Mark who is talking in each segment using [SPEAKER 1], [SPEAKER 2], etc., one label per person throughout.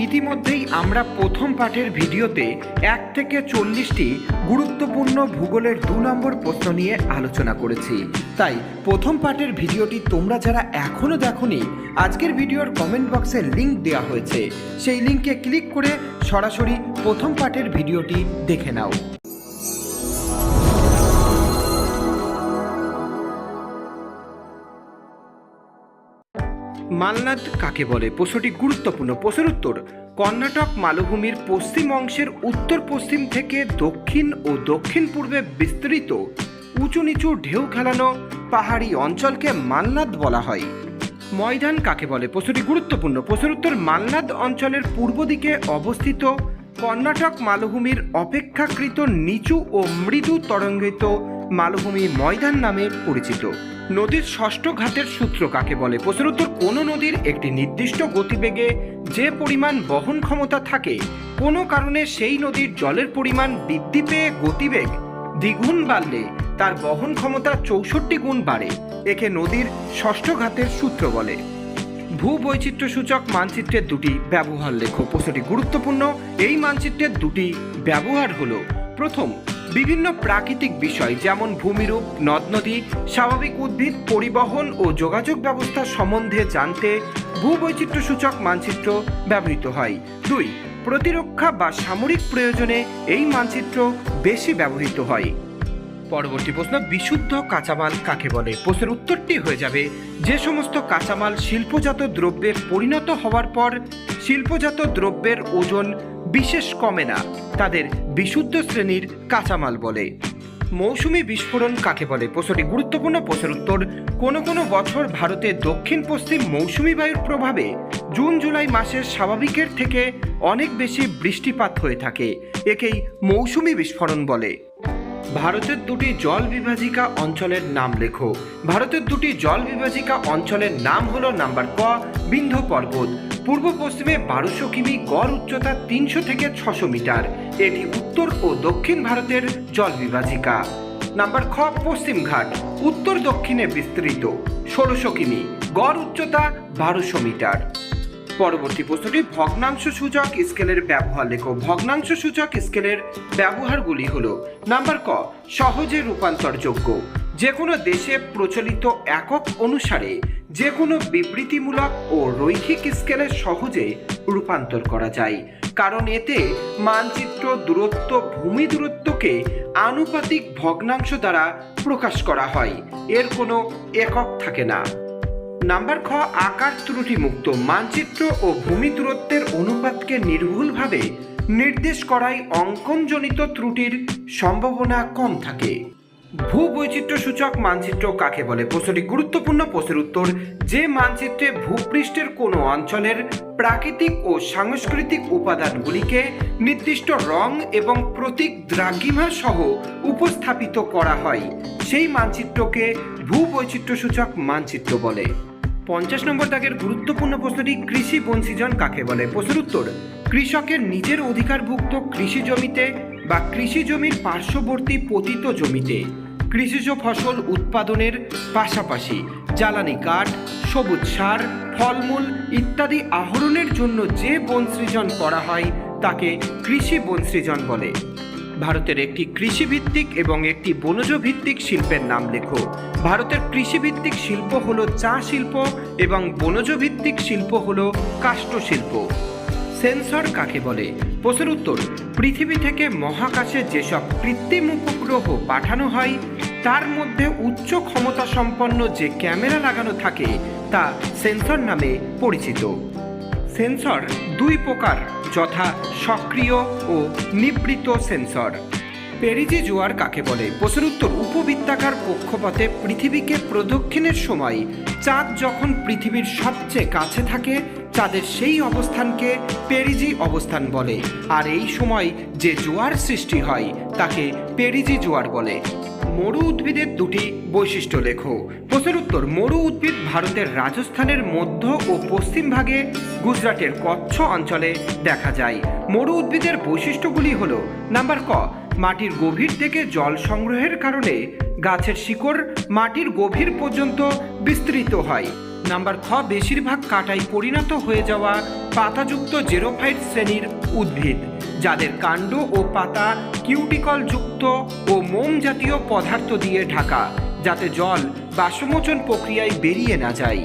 [SPEAKER 1] ইতিমধ্যেই আমরা প্রথম পাঠের ভিডিওতে 1 থেকে 40টি গুরুত্বপূর্ণ ভূগোলের 2 নম্বর প্রশ্ন নিয়ে আলোচনা করেছি। তাই প্রথম পাঠের ভিডিওটি তোমরা যারা এখনও দেখোনি, আজকের ভিডিওর কমেন্ট বক্সে লিংক দেওয়া হয়েছে, সেই লিংকে ক্লিক করে সরাসরি প্রথম পাঠের ভিডিওটি দেখে নাও। মালনাদ কাকে বলে? প্রশ্নটি গুরুত্বপূর্ণ। প্রশ্নের উত্তর, কর্ণাটক মালভূমির পশ্চিম অংশের উত্তর পশ্চিম থেকে দক্ষিণ ও দক্ষিণ পূর্বে বিস্তৃত উঁচু নিচু ঢেউ খেলানো পাহাড়ি অঞ্চলকে মালনাদ বলা হয়। ময়দান কাকে বলে? প্রশ্নটি গুরুত্বপূর্ণ। প্রশ্নের উত্তর, মালনাদ অঞ্চলের পূর্ব দিকে অবস্থিত কর্ণাটক মালভূমির অপেক্ষাকৃত নিচু ও মৃদু তরঙ্গিত মালভূমি ময়দান নামে পরিচিত। নদীর ষষ্ঠ ঘাতের সূত্র কাকে বলে? প্রশ্নের উত্তর, কোনো নদীর একটি নির্দিষ্ট গতিবেগে যে পরিমাণ বহন ক্ষমতা থাকে, কোনো কারণে সেই নদীর জলের পরিমাণ বৃদ্ধি পেয়ে গতিবেগ দ্বিগুণ বাড়লে তার বহন ক্ষমতা 64 গুণ বাড়ে। একে নদীর ষষ্ঠ ঘাতের সূত্র বলে। ভূবৈচিত্র্য সূচক মানচিত্রের দুটি ব্যবহার লেখো। প্রশ্নটি গুরুত্বপূর্ণ। এই মানচিত্রের দুটি ব্যবহার হলো, প্রথম, বিভিন্ন প্রাকৃতিক বিষয় যেমন ভূমিরূপ, নদ নদী, স্বাভাবিক উদ্ভিদ, পরিবহন ও যোগাযোগ ব্যবস্থা সম্বন্ধে জানতে ভূবৈচিত্র্য সূচক মানচিত্র ব্যবহৃত হয়। 2, প্রতিরক্ষা বা সামরিক প্রয়োজনে এই মানচিত্র বেশি ব্যবহৃত হয়। পরবর্তী প্রশ্ন, বিশুদ্ধ কাঁচামাল কাকে বলে? প্রশ্নের উত্তরটি হয়ে যাবে, যে সমস্ত কাঁচামাল শিল্পজাত দ্রব্যে পরিণত হওয়ার পর শিল্পজাত দ্রব্যের ওজন বিশেষ কমে না, তাদের বিশুদ্ধ শ্রেণীর কাঁচামাল বলে। মৌসুমি বিস্ফোরণ কাকে বলে? প্রশ্নটি গুরুত্বপূর্ণ। প্রশ্নের উত্তর, কোনো কোনো বছর ভারতে দক্ষিণ পশ্চিম মৌসুমি বায়ুর প্রভাবে জুন জুলাই মাসের স্বাভাবিকের থেকে অনেক বেশি বৃষ্টিপাত হয়ে থাকে, একেই মৌসুমি বিস্ফোরণ বলে। ভারতের দুটি জল বিভাজিকা অঞ্চলের নাম লেখো। ভারতের দুটি জল বিভাজিকা অঞ্চলের নাম হলো, নাম্বার ক, বিন্ধ্য পর্বত, পূর্ব পশ্চিমে 1200 কিমি, গড় উচ্চতা 300 থেকে 600 মিটার। এটি উত্তর ও দক্ষিণ ভারতের জল বিভাজিকা। নাম্বার খ, পশ্চিম ঘাট, উত্তর দক্ষিণে বিস্তৃত, 1600 কিমি, গড় উচ্চতা 1200 মিটার। পরবর্তী প্রশ্নটি, ভগ্নাংশ সূচক স্কেলের ব্যবহার লেখো। ভগ্নাংশ সূচক স্কেলের ব্যবহারগুলি হলো, নাম্বার ক, সহজে রূপান্তরযোগ্য, যে কোনো দেশে প্রচলিত একক অনুসারে যে কোনো বিবৃতিমূলক ও রৈখিক স্কেলে সহজে রূপান্তর করা যায়, কারণ এতে মানচিত্র দূরত্ব ভূমি দূরত্বকে আনুপাতিক ভগ্নাংশ দ্বারা প্রকাশ করা হয়, এর কোনো একক থাকে না। নাম্বার খ, আকার ত্রুটি মুক্ত, মানচিত্র ও ভূমি দূরত্বের অনুপাতকে নির্ভুলভাবে নির্দেশ করায় অঙ্কনজনিত ত্রুটির সম্ভাবনা কম থাকে। ভূবৈচিত্র্য সূচক মানচিত্র কাকে বলে? প্রশ্নটি গুরুত্বপূর্ণ। প্রশ্নের উত্তর, যে মানচিত্রে ভূপৃষ্ঠের কোনো অঞ্চলের প্রাকৃতিক ও সাংস্কৃতিক উপাদানগুলিকে নির্দিষ্ট রং এবং প্রতীক দ্রাঘিমা সহ উপস্থাপিত করা হয়, সেই মানচিত্রকে ভূবৈচিত্র্য সূচক মানচিত্র বলে। 50 নম্বর দাগের গুরুত্বপূর্ণ প্রশ্নটি, কৃষি বঞ্চিজন কাকে বলে? প্রশ্নের উত্তর, কৃষকের নিজের অধিকারভুক্ত কৃষি জমিতে বা কৃষি জমির পার্শ্ববর্তী পতিত জমিতে কৃষিজ ফসল উৎপাদনের পাশাপাশি জ্বালানি কাঠ, সবুজ সার, ফলমূল ইত্যাদি আহরণের জন্য যে বনসৃজন করা হয় তাকে কৃষি বনসৃজন বলে। ভারতের একটি কৃষিভিত্তিক এবং একটি বনজ ভিত্তিক শিল্পের নাম লেখো। ভারতের কৃষিভিত্তিক শিল্প হলো চা শিল্প এবং বনজ ভিত্তিক শিল্প হলো কাষ্ঠ শিল্প। সেন্সর কাকে বলে? প্রশ্নের উত্তর, পৃথিবী থেকে মহাকাশে যেসব কৃত্রিম উপগ্রহ পাঠানো হয় তার মধ্যে উচ্চ ক্ষমতা সম্পন্ন যে ক্যামেরা লাগানো থাকে তা সেন্সর নামে পরিচিত। সেন্সর 2 প্রকার, যথা সক্রিয় ও নিবৃত সেন্সর। পেরিজি জোয়ার কাকে বলে? প্রশ্নের উত্তর, উপবৃত্তাকার কক্ষপথে পৃথিবীকে প্রদক্ষিণের সময় চাঁদ যখন পৃথিবীর সবচেয়ে কাছে থাকে চাঁদের সেই অবস্থানকে পেরিজি অবস্থান বলে, আর এই সময় যে জোয়ার সৃষ্টি হয় তাকে পেরিজি জোয়ার বলে। মরু উদ্ভিদের দুটি বৈশিষ্ট্য লেখো। প্রশ্নের উত্তর, মরু উদ্ভিদ ভারতের রাজস্থানের মধ্য ও পশ্চিম ভাগে গুজরাটের কচ্ছ অঞ্চলে দেখা যায়। মরু উদ্ভিদের বৈশিষ্ট্যগুলি হলো, নাম্বার ক, মাটির গভীর থেকে জল সংগ্রহের কারণে গাছের শিকড় মাটির গভীর পর্যন্ত বিস্তৃত হয়। নাম্বার খ, বেশিরভাগ কাঁটায় পরিণত হয়ে যাওয়া পাতাযুক্ত জেরোফাইট শ্রেণীর উদ্ভিদ, যাদের কাণ্ড ও পাতা কিউটিকল যুক্ত ও মোম জাতীয় পদার্থ দিয়ে ঢাকা, যাতে জল বাষ্পমোচন প্রক্রিয়ায় বেরিয়ে না যায়।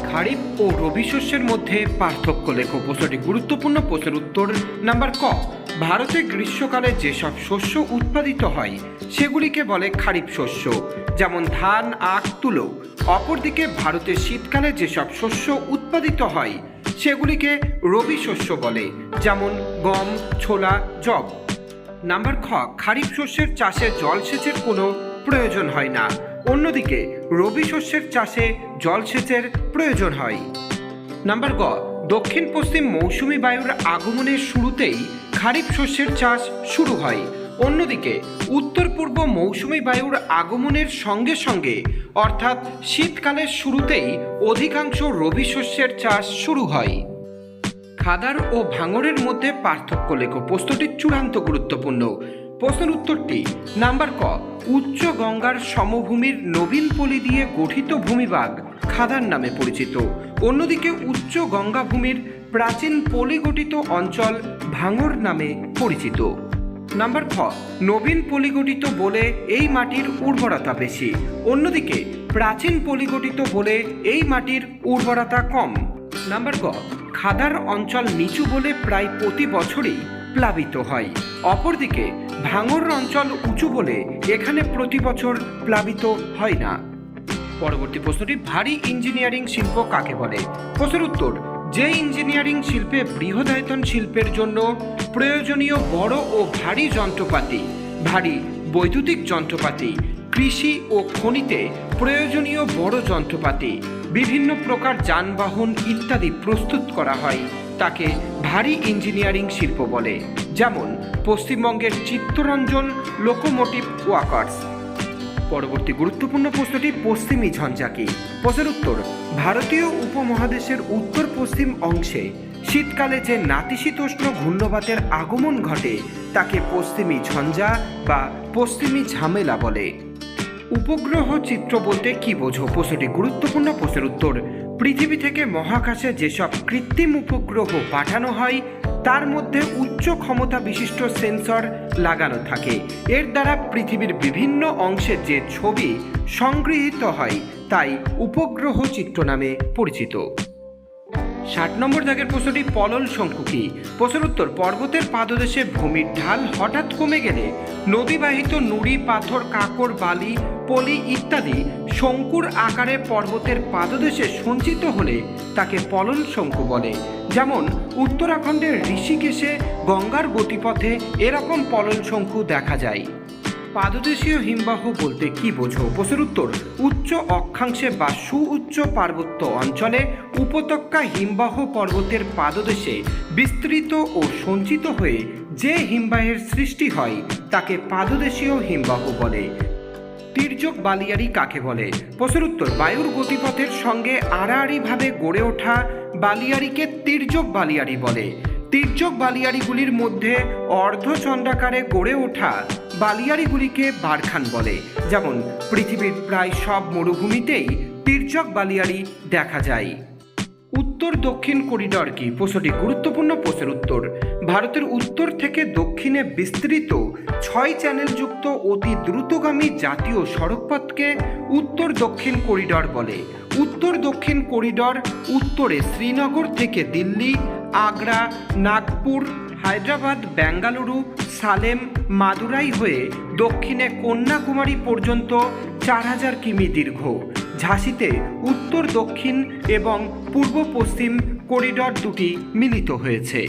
[SPEAKER 1] খারিফ ও রবি শস্যের মধ্যে পার্থক্য লেখো। প্রশ্নটি গুরুত্বপূর্ণ। প্রশ্নের উত্তর নাম্বার ক, ভারতে গ্রীষ্মকালে যেসব শস্য উৎপাদিত হয় সেগুলিকে বলে খারিফ শস্য, যেমন ধান, আখ, তুলো। অপরদিকে ভারতে শীতকালে যেসব শস্য উৎপাদিত হয় সেগুলিকে রবি শস্য বলে, যেমন গম, ছোলা, যব। নাম্বার খ, খারিফ শস্যের চাষে জলসেচের কোনো প্রয়োজন হয় না, অন্যদিকে রবি শস্যের চাষে জলসেচের প্রয়োজন হয়। নাম্বার গ, দক্ষিণ পশ্চিম মৌসুমি বায়ুর আগমনের শুরুতেই খারিফ শস্যের চাষ শুরু হয়, অন্যদিকে উত্তর পূর্ব মৌসুমি বায়ুর আগমনের সঙ্গে সঙ্গে অর্থাৎ শীতকালের শুরুতেই অধিকাংশ রবি শস্যের চাষ শুরু হয়। খাদার ও ভাঙড়ের মধ্যে পার্থক্য লেখো। প্রশ্নটি চূড়ান্ত গুরুত্বপূর্ণ। প্রশ্নের উত্তরটি নাম্বার ক, উচ্চ গঙ্গার সমভূমির নবীন পলি দিয়ে গঠিত ভূমিভাগ খাদার নামে পরিচিত, অন্যদিকে উচ্চ গঙ্গা ভূমির প্রাচীন পলি গঠিত অঞ্চল ভাঙড় নামে পরিচিত। নাম্বার খ, নবীন পলিগঠিত বলে এই মাটির উর্বরতা বেশি, অন্যদিকে প্রাচীন পলিগঠিত বলে এই মাটির উর্বরতা কম। নাম্বার গ, খাদার অঞ্চল নিচু বলে প্রায় প্রতি বছরই প্লাবিত হয়, অপরদিকে ভাঙড় অঞ্চল উঁচু বলে এখানে প্রতি বছর প্লাবিত হয় না। পরবর্তী প্রশ্নটি, ভারী ইঞ্জিনিয়ারিং শিল্প কাকে বলে? প্রশ্নের উত্তর, যে ইঞ্জিনিয়ারিং শিল্পে বৃহদায়তন শিল্পের জন্য প্রয়োজনীয় বড় ও ভারী যন্ত্রপাতি, ভারী বৈদ্যুতিক যন্ত্রপাতি, কৃষি ও খনিতে প্রয়োজনীয় বড় যন্ত্রপাতি, বিভিন্ন প্রকার যানবাহন ইত্যাদি প্রস্তুত করা হয়, তাকে ভারী ইঞ্জিনিয়ারিং শিল্প বলে, যেমন পশ্চিমবঙ্গের চিত্তরঞ্জন লোকোমোটিভ ওয়ার্কার্স। পরবর্তী গুরুত্বপূর্ণ প্রশ্নটি, পশ্চিমী ঝঞ্ঝা কি? প্রশ্নের উত্তর, ভারতীয় উপমহাদেশের উত্তর পশ্চিম অংশে শীতকালে যে নাতিশীতোষ্ণ ঘূর্ণবাতের আগমন ঘটে তাকে পশ্চিমী ঝঞ্ঝা বা পশ্চিমী ঝামেলা বলে। উপগ্রহ চিত্র বলতে কি বোঝো? প্রশ্নটি গুরুত্বপূর্ণ। প্রশ্নের উত্তর, পৃথিবী থেকে মহাকাশে যেসব কৃত্রিম উপগ্রহ পাঠানো হয় তার মধ্যে উচ্চ ক্ষমতা বিশিষ্ট সেন্সর লাগানো থাকে। এর দ্বারা পৃথিবীর বিভিন্ন অংশের যে ছবি সংগৃহীত হয় তাই উপগ্রহ চিত্র নামে পরিচিত। 60 নম্বর দাগের প্রশ্নটি, পলল শঙ্কু কি? প্রশ্নের উত্তর, পর্বতের পাদদেশে ভূমির ঢাল হঠাৎ কমে গেলে নদীবাহিত নুড়ি, পাথর, কাঁকড়, বালি, পলি ইত্যাদি শঙ্কুর আকারে পর্বতের পাদদেশে সঞ্চিত হলে তাকে পলল শঙ্কু বলে, যেমন উত্তরাখণ্ডের ঋষিকেশে গঙ্গার গতিপথে এরকম পলল শঙ্কু দেখা যায়। পাদদেশীয় হিমবাহ বলতে কি বোঝো? প্রশ্নের উত্তর, উচ্চ অক্ষাংশে বা সুউচ্চ পার্বত্য অঞ্চলে উপত্যকা হিমবাহ পর্বতের পাদদেশে বিস্তৃত ও সঞ্চিত হয়ে যে হিমবাহের সৃষ্টি হয় তাকে পাদদেশীয় হিমবাহ বলে। তির্যক বালিয়াড়ি কাকে বলে? প্রশ্নের উত্তর, বায়ুর গতিপথের সঙ্গে আড়াআড়িভাবে গড়ে ওঠা বালিয়াড়িকে তির্যক বালিয়াড়ি বলে। তির্যক বালিয়াড়িগুলির মধ্যে অর্ধচন্দ্রাকারে গড়ে ওঠা বালিয়াড়িগুলিকে বারখান বলে, যেমন পৃথিবীর প্রায় সব মরুভূমিতেই তির্যক বালিয়াড়ি দেখা যায়। উত্তর দক্ষিণ করিডর কি? প্রশ্নটি গুরুত্বপূর্ণ। প্রশ্নের উত্তর, ভারতের উত্তর থেকে দক্ষিণে বিস্তৃত 6 চ্যানেলযুক্ত অতি দ্রুতগামী জাতীয় সড়কপথকে উত্তর দক্ষিণ করিডর বলে। উত্তর দক্ষিণ করিডর উত্তরে শ্রীনগর থেকে দিল্লি, আগ্রা, নাগপুর, হায়দ্রাবাদ, বেঙ্গালুরু, সালেম, মাদুরাই হয়ে দক্ষিণে কন্যাকুমারী পর্যন্ত 4000 কিমি দীর্ঘ। ঝাঁসিতে উত্তর দক্ষিণ এবং পূর্ব পশ্চিম করিডর দুটি মিলিত হয়েছে।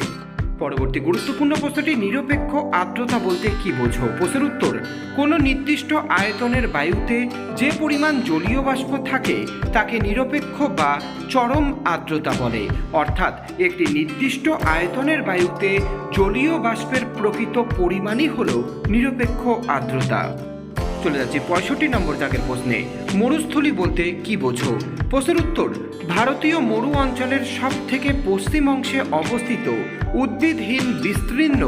[SPEAKER 1] পরবর্তী গুরুত্বপূর্ণ প্রশ্নটি, নিরপেক্ষ আর্দ্রতা বলতে কি বোঝো? প্রশ্নের উত্তর, কোনো নির্দিষ্ট আয়তনের বায়ুতে যে পরিমাণ জলীয় বাষ্প থাকে তাকে নিরপেক্ষ বা চরম আর্দ্রতা বলে, অর্থাৎ একটি নির্দিষ্ট আয়তনের বায়ুতে জলীয় বাষ্পের প্রকৃত পরিমাণই হল নিরপেক্ষ আর্দ্রতা। চলে যাচ্ছি 65 নম্বর দাগের প্রশ্নে, মরুস্থলী বলতে কি বোঝো? প্রশ্নের উত্তর, ভারতীয় মরু অঞ্চলের সব থেকে পশ্চিম অংশে অবস্থিত উদ্ভিদহীন বিস্তীর্ণ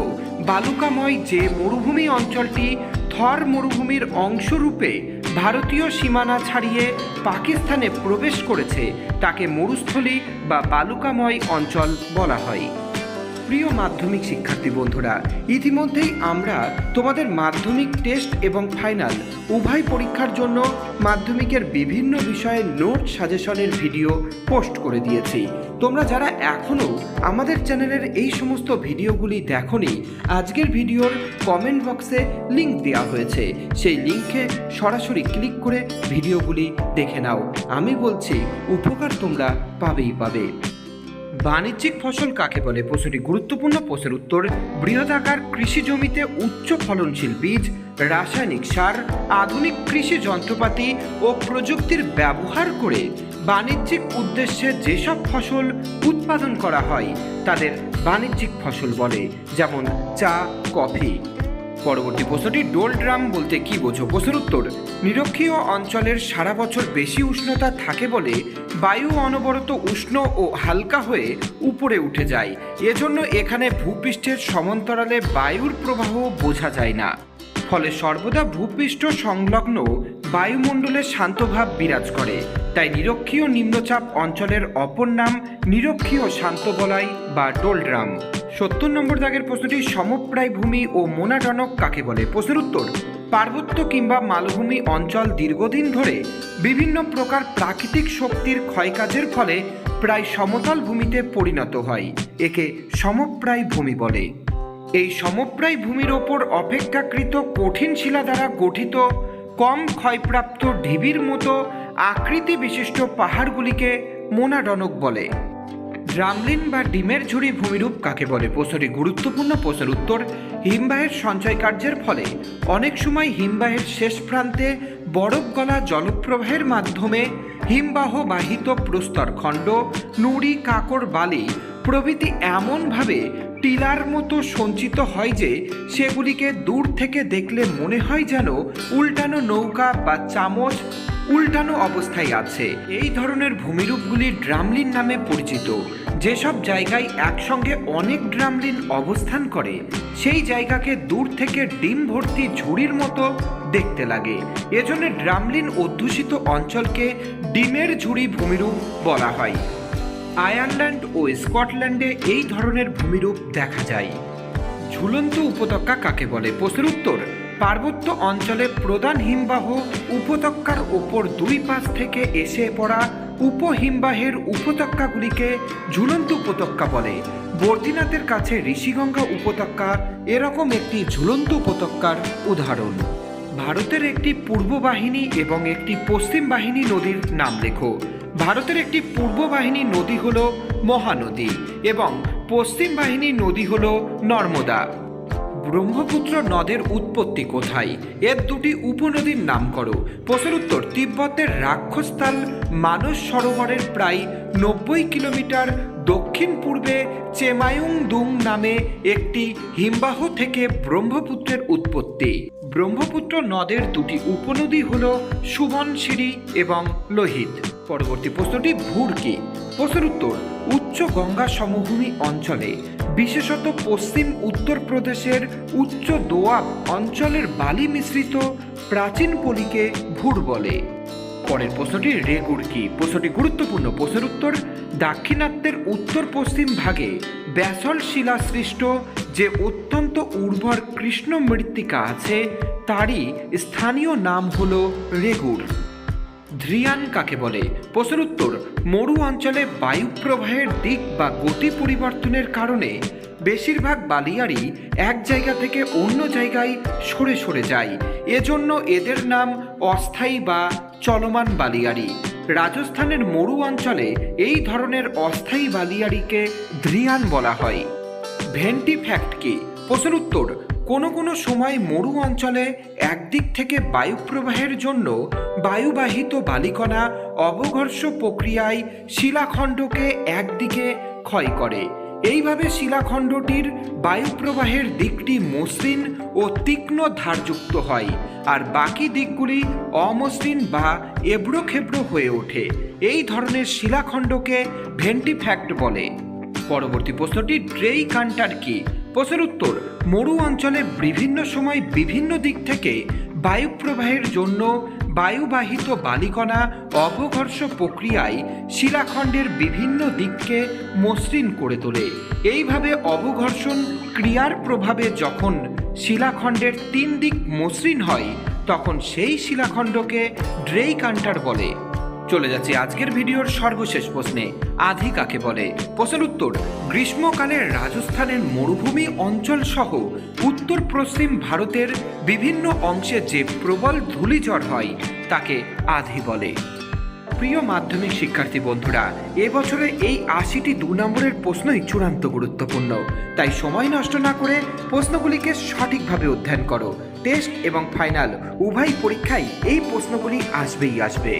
[SPEAKER 1] বালুকাময় যে মরুভূমি অঞ্চলটি থর মরুভূমির অংশরূপে ভারতীয় সীমানা ছাড়িয়ে পাকিস্তানে প্রবেশ করেছে তাকে মরুস্থলী বা বালুকাময় অঞ্চল বলা হয়। প্রিয় মাধ্যমিক শিক্ষার্থী বন্ধুরা, ইতিমধ্যেই আমরা তোমাদের মাধ্যমিক টেস্ট এবং ফাইনাল উভয় পরীক্ষার জন্য মাধ্যমিকের বিভিন্ন বিষয়ে নোট সাজেশনের ভিডিও পোস্ট করে দিয়েছি। তোমরা যারা এখনও আমাদের চ্যানেলের এই সমস্ত ভিডিওগুলি দেখোনি, আজকের ভিডিওর কমেন্ট বক্সে লিঙ্ক দেওয়া হয়েছে, সেই লিঙ্কে সরাসরি ক্লিক করে ভিডিওগুলি দেখে নাও। আমি বলছি উপকার তোমরা পাবেই পাবে। বাণিজ্যিক ফসল কাকে বলে? প্রশ্নটি গুরুত্বপূর্ণ। প্রশ্নের উত্তর বৃহদাকার কৃষি জমিতে উচ্চ ফলনশীল বীজ, রাসায়নিক সার, আধুনিক কৃষি যন্ত্রপাতি ও প্রযুক্তির ব্যবহার করে বাণিজ্যিক উদ্দেশ্যে যেসব ফসল উৎপাদন করা হয় তাদের বাণিজ্যিক ফসল বলে, যেমন চা, কফি। পরবর্তী প্রশ্নটি ডোল ড্রাম বলতে কি বোঝো? প্রশ্নের উত্তর নিরক্ষীয় অঞ্চলের সারা বছর বেশি উষ্ণতা থাকে বলে বায়ু অনবরত উষ্ণ ও হালকা হয়ে উপরে উঠে যায়, এজন্য এখানে ভূপৃষ্ঠের সমান্তরালে বায়ুর প্রবাহ বোঝা যায় না, ফলে সর্বদা ভূপৃষ্ঠ সংলগ্ন বায়ুমণ্ডলে শান্তভাব বিরাজ করে। তাই নিরক্ষীয় নিম্নচাপ অঞ্চলের অপর নাম নিরক্ষীয় শান্ত বলয় বা ডোলড্রাম। 70 নম্বর দাগের প্রশ্নটি সমপ্রায় ভূমি ও মোনাডনক কাকে বলে? প্রশ্নের উত্তর পার্বত্য কিংবা মালভূমি অঞ্চল দীর্ঘদিন ধরে বিভিন্ন প্রকার প্রাকৃতিক শক্তির ক্ষয়কাজের ফলে প্রায় সমতল ভূমিতে পরিণত হয়, একে সমপ্রায় ভূমি বলে। এই সমপ্রায় ভূমির ওপর অপেক্ষাকৃত কঠিন শিলা দ্বারা গঠিত কম ক্ষয়প্রাপ্ত ঢিবির মতো আকৃতি বিশিষ্ট পাহাড়গুলিকে মোনাডনক বলে। ড্রামলিন বা ডিমের ঝুড়ি ভূমিরূপ কাকে বলে? প্রশ্নটি গুরুত্বপূর্ণ। প্রশ্নের উত্তর হিমবাহের সঞ্চয় কার্যের ফলে অনেক সময় হিমবাহের শেষ প্রান্তে বরফ গলা জলপ্রবাহের মাধ্যমে হিমবাহ বাহিত প্রস্তরখণ্ড, নুড়ি, কাঁকড়, বালি প্রভৃতি এমনভাবে টিলার মতো সঞ্চিত হয় যে সেগুলিকে দূর থেকে দেখলে মনে হয় যেন উল্টানো নৌকা বা চামচ উল্টানো অবস্থায় আছে। এই ধরনের ভূমিরূপগুলি ড্রামলিন নামে পরিচিত। যেসব জায়গায় একসঙ্গে অনেক ড্রামলিন অবস্থান করে সেই জায়গাকে দূর থেকে ডিম ভর্তি ঝুড়ির মতো দেখতে লাগে, এজন্য ড্রামলিন অধ্যুষিত অঞ্চলকে ডিমের ঝুড়ি ভূমিরূপ বলা হয়। আয়ারল্যান্ড ও স্কটল্যান্ডে এই ধরনের ভূমিরূপ দেখা যায়। ঝুলন্ত উপত্যকা কাকে বলে? প্রশ্নের উত্তর পার্বত্য অঞ্চলে প্রধান হিমবাহ উপত্যকার ওপর দুই পাশ থেকে এসে পড়া উপহিমবাহের উপত্যকাগুলিকে ঝুলন্ত উপত্যকা বলে। বদ্রীনাথের কাছে ঋষিগঙ্গা উপত্যকা এরকম একটি ঝুলন্ত উপত্যকার উদাহরণ। ভারতের একটি পূর্ব বাহিনী এবং একটি পশ্চিম বাহিনী নদীর নাম লেখো। ভারতের একটি পূর্ব বাহিনী নদী হল মহানদী এবং পশ্চিম বাহিনী নদী হল নর্মদা। ব্রহ্মপুত্র নদের উৎপত্তি কোথায়? এর দুটি উপনদীর নাম করো। প্রশ্নের উত্তর তিব্বতের রাক্ষসতাল মানস সরোবরের প্রায় 90 কিলোমিটার দক্ষিণ পূর্বে চেমায়ুংদুং নামে একটি হিমবাহ থেকে ব্রহ্মপুত্রের উৎপত্তি। ব্রহ্মপুত্র নদের দুটি উপনদী হল সুবনশিরি এবং লোহিত। পরবর্তী প্রশ্নটি ভুর কি? প্রশ্নের উত্তর উচ্চ গঙ্গা সমভূমি অঞ্চলে বিশেষত পশ্চিম উত্তরপ্রদেশের উচ্চ দোয়াব অঞ্চলের বালি মিশ্রিত প্রাচীন পলিকে ভুর বলে। পরের প্রশ্নটি রেগুড় কি? প্রশ্নটি গুরুত্বপূর্ণ। প্রশ্নের উত্তর দাক্ষিণাত্যের উত্তর পশ্চিম ভাগে ব্যাসল্ট শিলা সৃষ্ট যে অত্যন্ত উর্বর কৃষ্ণ মৃত্তিকা আছে তারই স্থানীয় নাম হল রেগুড়। ধ্রিয়ান কাকে বলে? প্রশ্নের উত্তর মরু অঞ্চলে বায়ু প্রবাহের দিক বা গতি পরিবর্তনের কারণে বেশিরভাগ বালিয়াড়ি এক জায়গা থেকে অন্য জায়গায় সরে সরে যায়, এজন্য এদের নাম অস্থায়ী বা চলমান বালিয়াড়ি। রাজস্থানের মরু অঞ্চলে এই ধরনের অস্থায়ী বালিয়াড়িকে ধ্রিয়ান বলা হয়। ভেন্টি ফ্যাক্ট কি? প্রশ্নের উত্তর কোনো কোনো সময় মরু অঞ্চলে একদিক থেকে বায়ু প্রবাহের জন্য বায়ুবাহিত বালিকণা অবঘর্ষ প্রক্রিয়ায় শিলাখণ্ডকে একদিকে ক্ষয় করে। এইভাবে শিলাখণ্ডটির বায়ু প্রবাহের দিকটি মসৃণ ও তীক্ষ্ণ ধারযুক্ত হয়, আর বাকি দিকগুলি অমসৃণ বা এবড়োখেবড়ো হয়ে ওঠে। এই ধরনের শিলাখণ্ডকে ভেন্টিফ্যাক্ট বলে। পরবর্তী প্রশ্নটি ড্রেই কান্টার কি? প্রশ্নের উত্তর মরু অঞ্চলে বিভিন্ন সময় বিভিন্ন দিক থেকে বায়ু প্রবাহের জন্য বায়ুবাহিত বালিকণা অবঘর্ষ প্রক্রিয়ায় শিলাখণ্ডের বিভিন্ন দিককে মসৃণ করে তোলে। এইভাবে অবঘর্ষণ ক্রিয়ার প্রভাবে যখন শিলাখণ্ডের 3 দিক মসৃণ হয় তখন সেই শিলাখণ্ডকে ড্রেইকান্টার বলে। চলে যাচ্ছি আজকের ভিডিওর সর্বশেষ প্রশ্নে, আধি কাকে বলে? প্রশ্নের উত্তর, গ্রীষ্মকালে রাজস্থানের মরুভূমি অঞ্চল সহ উত্তর পশ্চিম ভারতের বিভিন্ন অংশে যে প্রবল ধূলিঝড় হয় তাকে আধি বলে। প্রিয় মাধ্যমিক শিক্ষার্থী বন্ধুরা, এবছরে এই 80টি 2 নম্বরের প্রশ্নই চূড়ান্ত গুরুত্বপূর্ণ, তাই সময় নষ্ট না করে প্রশ্নগুলিকে সঠিকভাবে অধ্যয়ন করো। টেস্ট এবং ফাইনাল উভয় পরীক্ষায় এই প্রশ্নগুলি আসবেই আসবে।